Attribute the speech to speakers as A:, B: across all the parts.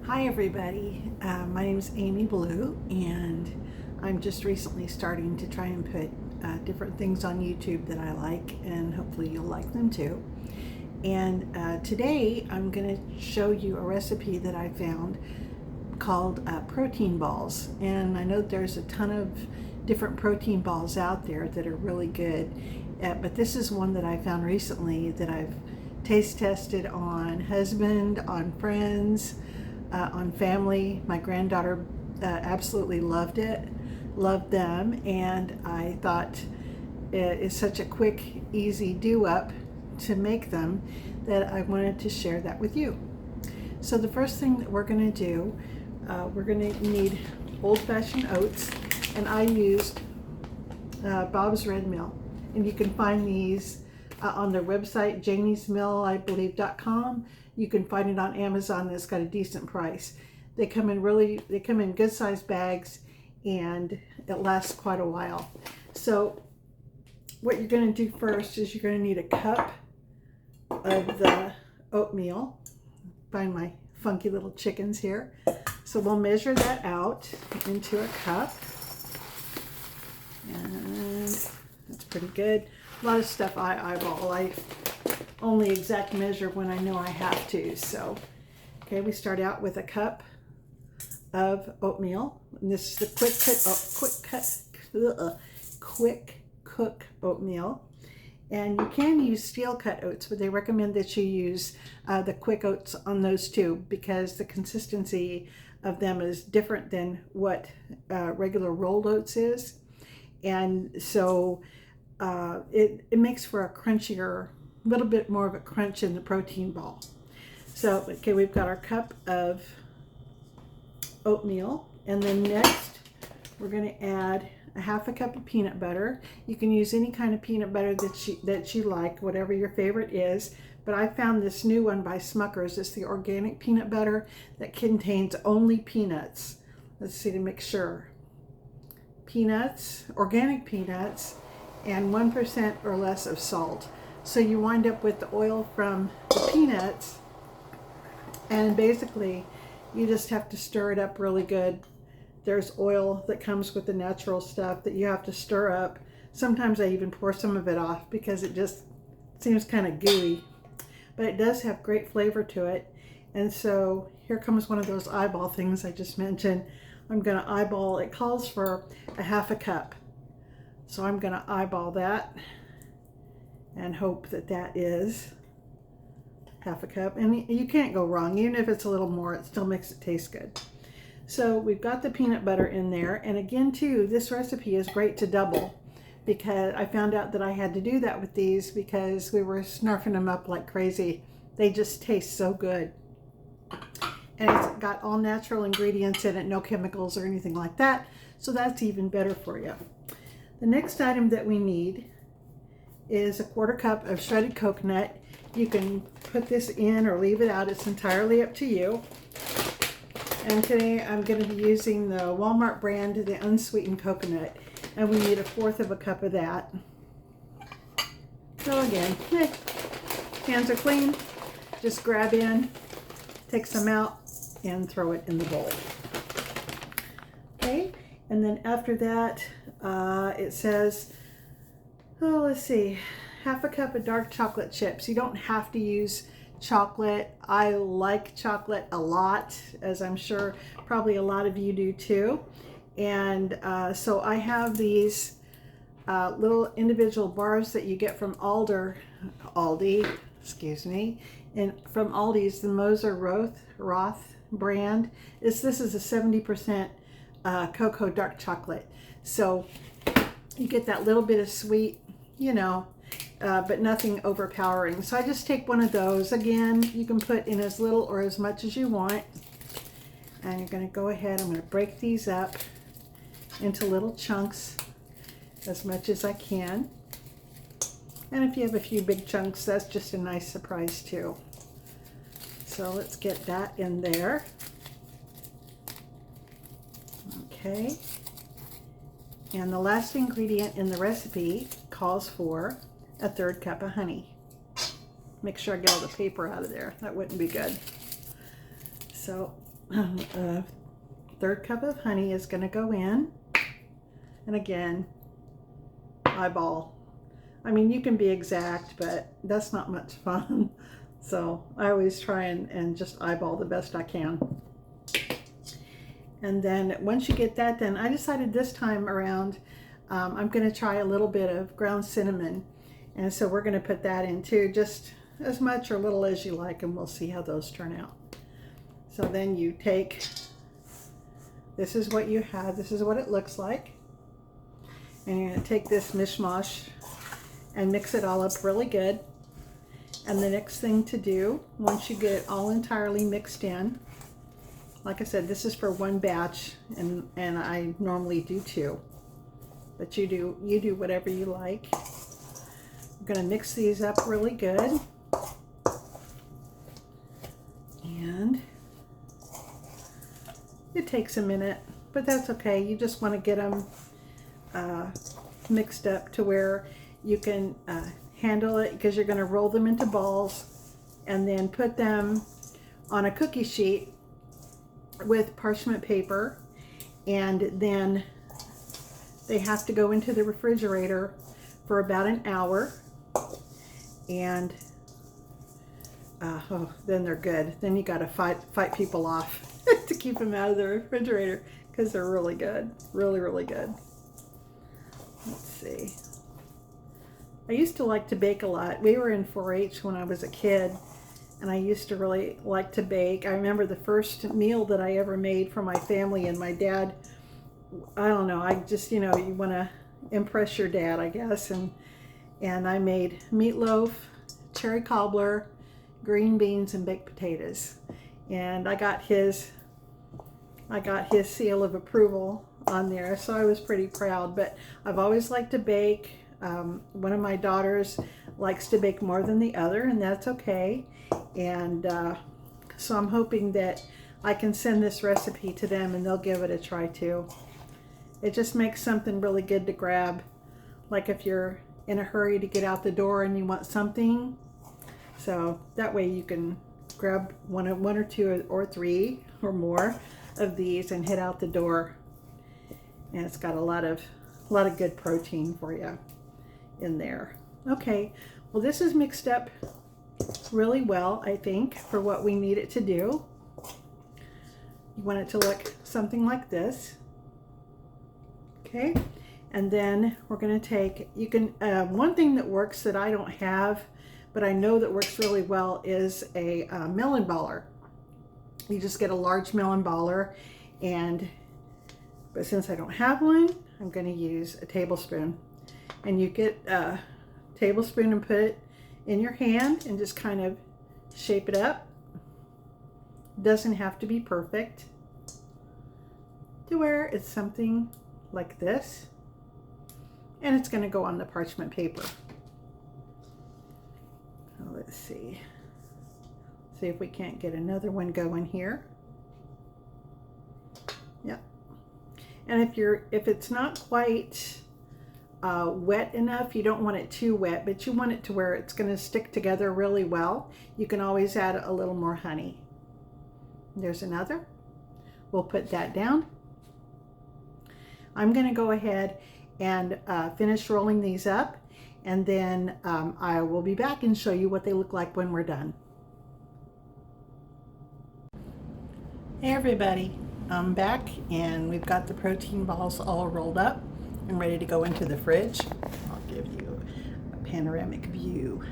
A: Hi everybody, my name is Amy Blue, and I'm just recently starting to try and put different things on YouTube that I like, and hopefully you'll like them too. And today I'm going to show you a recipe that I found called protein balls. And I know there's a ton of different protein balls out there that are really good, but this is one that I found recently that I've taste tested on husband, on friends, on family. My granddaughter absolutely loved it, loved them, and I thought it is such a quick, easy do-up to make them that I wanted to share that with you. So the first thing that we're going to do, we're going to need old-fashioned oats, and I used Bob's Red Mill, and you can find these on their website, janiesmill, I believe.com. You can find it on Amazon. It's got a decent price. They come in good sized bags, and it lasts quite a while. So what you're going to do first is you're going to need a cup of the oatmeal. Find my funky little chickens here. So we'll measure that out into a cup, and that's pretty good. A lot of stuff I eyeball. I only exact measure when I know I have to. So, okay, we start out with a cup of oatmeal. And this is the quick cook oatmeal. And you can use steel cut oats, but they recommend that you use the quick oats on those too, because the consistency of them is different than what regular rolled oats is. And so it makes for a crunchier, a little bit more of a crunch in the protein ball. So, okay, we've got our cup of oatmeal, and then next we're going to add a half a cup of peanut butter. You can use any kind of peanut butter that you like, whatever your favorite is, but I found this new one by Smuckers. It's the organic peanut butter that contains only peanuts. Let's see to make sure. Peanuts, organic peanuts, and 1% or less of salt. So you wind up with the oil from the peanuts, and basically you just have to stir it up really good. There's oil that comes with the natural stuff that you have to stir up. Sometimes I even pour some of it off because it just seems kind of gooey, but it does have great flavor to it. And so here comes one of those eyeball things I just mentioned. I'm going to eyeball. It calls for a half a cup. So I'm going to eyeball that and hope that that is half a cup. And you can't go wrong. Even if it's a little more, it still makes it taste good. So we've got the peanut butter in there. And again, too, this recipe is great to double, because I found out that I had to do that with these because we were snarfing them up like crazy. They just taste so good. And it's got all natural ingredients in it, no chemicals or anything like that. So that's even better for you. The next item that we need is a quarter cup of shredded coconut. You can put this in or leave it out. It's entirely up to you. And today I'm going to be using the Walmart brand, the unsweetened coconut. And we need 1/4 of a cup of that. So again, hands are clean. Just grab in, take some out, and throw it in the bowl. Okay, and then after that, it says, oh, let's see, half a cup of dark chocolate chips. You don't have to use chocolate. I like chocolate a lot, as I'm sure probably a lot of you do too. And so I have these little individual bars that you get from Aldi, excuse me, and from Aldi's, the Moser Roth brand. This is a 70% cocoa dark chocolate. So you get that little bit of sweet, but nothing overpowering. So I just take one of those. Again, you can put in as little or as much as you want. And you're going to go ahead, I'm going to break these up into little chunks as much as I can. And if you have a few big chunks, that's just a nice surprise too. So let's get that in there. Okay. And the last ingredient in the recipe calls for 1/3 cup of honey. Make sure I get all the paper out of there. That wouldn't be good. So A third cup of honey is going to go in. And again, eyeball. I mean, you can be exact, but that's not much fun. So I always try and just eyeball the best I can. And then once you get that done, I decided this time around, I'm going to try a little bit of ground cinnamon. And so we're going to put that in too, just as much or little as you like, and we'll see how those turn out. So then you take, this is what you have, this is what it looks like. And you're going to take this mishmash and mix it all up really good. And the next thing to do, once you get it all entirely mixed in, like I said, this is for one batch, and I normally do two, but you do whatever you like. I'm going to mix these up really good, and it takes a minute, but that's okay. You just want to get them mixed up to where you can handle it, because you're going to roll them into balls and then put them on a cookie sheet with parchment paper, and then they have to go into the refrigerator for about an hour, and then they're good. Then you got to fight people off to keep them out of the refrigerator, because they're really good, really good. Let's see. I used to like to bake a lot. We were in 4-H when I was a kid, and I used to really like to bake. I remember the first meal that I ever made for my family, and my dad, I don't know, I just, you know, you want to impress your dad, I guess, and I made meatloaf, cherry cobbler, green beans, and baked potatoes. And I got his seal of approval on there, so I was pretty proud. But I've always liked to bake. One of my daughters likes to bake more than the other, and that's okay. And so I'm hoping that I can send this recipe to them and they'll give it a try too. It just makes something really good to grab, like if you're in a hurry to get out the door and you want something. So that way you can grab one or two or three or more of these and head out the door. And it's got a lot of good protein for you in there. Okay, well, this is mixed up really well, I think, for what we need it to do. You want it to look something like this. Okay, and then we're going to take, you can, one thing that works that I don't have, but I know that works really well, is a melon baller. You just get a large melon baller, but since I don't have one, I'm going to use a tablespoon. And you get a tablespoon and put it in your hand and just kind of shape it up. Doesn't have to be perfect, to where it's something like this, and it's going to go on the parchment paper. Let's see if we can't get another one going here. Yep. And if it's not quite wet enough, you don't want it too wet, but you want it to where it's going to stick together really well, you can always add a little more honey. There's another. We'll put that down. I'm going to go ahead and finish rolling these up, and then I will be back and show you what they look like when we're done. Hey everybody, I'm back, and we've got the protein balls all rolled up and ready to go into the fridge. I'll give you a panoramic view.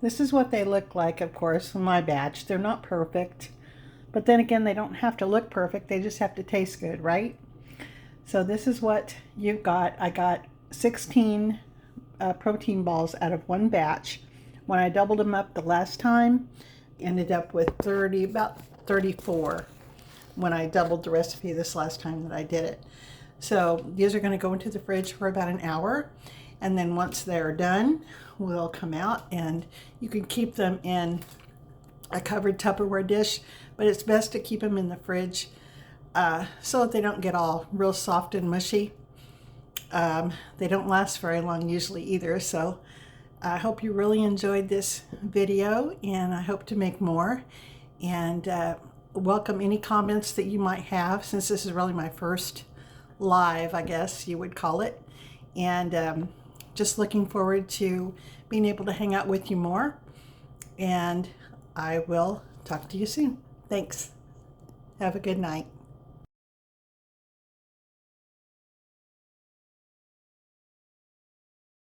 A: This is what they look like, of course, in my batch. They're not perfect, but then again, they don't have to look perfect. They just have to taste good, right? So this is what you've got. I got 16 protein balls out of one batch. When I doubled them up the last time, ended up with about 34 when I doubled the recipe this last time that I did it. So these are going to go into the fridge for about an hour, and then once they're done, we'll come out, and you can keep them in a covered Tupperware dish, but it's best to keep them in the fridge so that they don't get all real soft and mushy. They don't last very long usually either, so I hope you really enjoyed this video, and I hope to make more. And welcome any comments that you might have, since this is really my first live, I guess you would call it. And just looking forward to being able to hang out with you more. And I will talk to you soon. Thanks. Have a good night.